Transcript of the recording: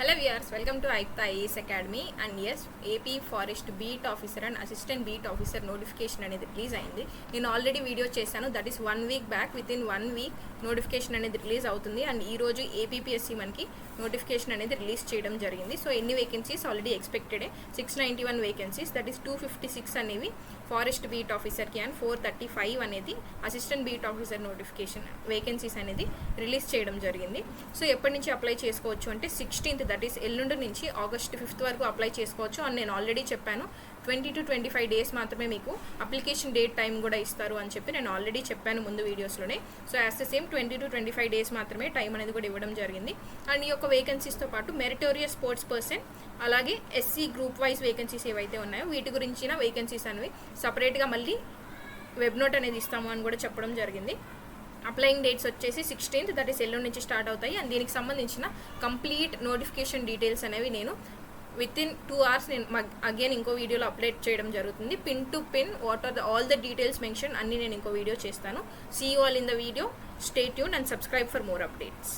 Hello viewers, welcome to Aikta IAS Academy. And yes, AP Forest Beat Officer and Assistant Beat Officer notification అనేది release అయింది. నేను already video చేశాను, that is 1 week back. With in 1 week notification అనేది release అవుతుంది. And ఈ రోజు APPSC మనకి notification అనేది రిలీజ్ చేయడం జరిగింది. సో ఎన్ని vacancies already expected 691 vacancies, that is 256 అనేవి ఫారెస్ట్ బీట్ ఆఫీసర్కి అండ్ 435 అనేది assistant beat officer notification vacancies అనేది రిలీజ్ చేయడం జరిగింది. సో ఎప్పటి నుంచి అప్లై చేసుకోవచ్చు అంటే 16th, దట్ ఈస్ ఎల్లుండి నుంచి August 5th వరకు అప్లై చేసుకోవచ్చు. అండ్ నేను ఆల్రెడీ చెప్పాను 20 to 25 డేస్ మాత్రమే మీకు అప్లికేషన్ డేట్ టైం కూడా ఇస్తారు అని చెప్పి నేను ఆల్రెడీ చెప్పాను ముందు వీడియోస్లోనే. So as the same 20 to 25 days మాత్రమే టైం అనేది కూడా ఇవ్వడం జరిగింది. అండ్ ఈ యొక్క వేకెన్సీస్తో పాటు మెరిటోరియస్ స్పోర్ట్స్ పర్సన్, అలాగే ఎస్సీ గ్రూప్ వైజ్ వేకెన్సీస్ ఏవైతే ఉన్నాయో వీటి గురించిన వేకెన్సీస్ అనేవి సపరేట్గా మళ్ళీ వెబ్ నోట్ అనేది ఇస్తాము అని కూడా చెప్పడం జరిగింది. అప్లయింగ్ డేట్స్ వచ్చేసి 16th, దట్ ఈస్ ఎల్లుండి నుంచి స్టార్ట్ అవుతాయి. అండ్ దీనికి సంబంధించిన కంప్లీట్ నోటిఫికేషన్ డీటెయిల్స్ అనేవి నేను విత్ ఇన్ 2 hours నేను అగైన్ ఇంకో వీడియోలో అప్డేట్ చేయడం జరుగుతుంది. Pin to pin what are all the details mention అన్ని నేను ఇంకో వీడియో చేస్తాను. See you all in the video. Stay tune and subscribe for more updates.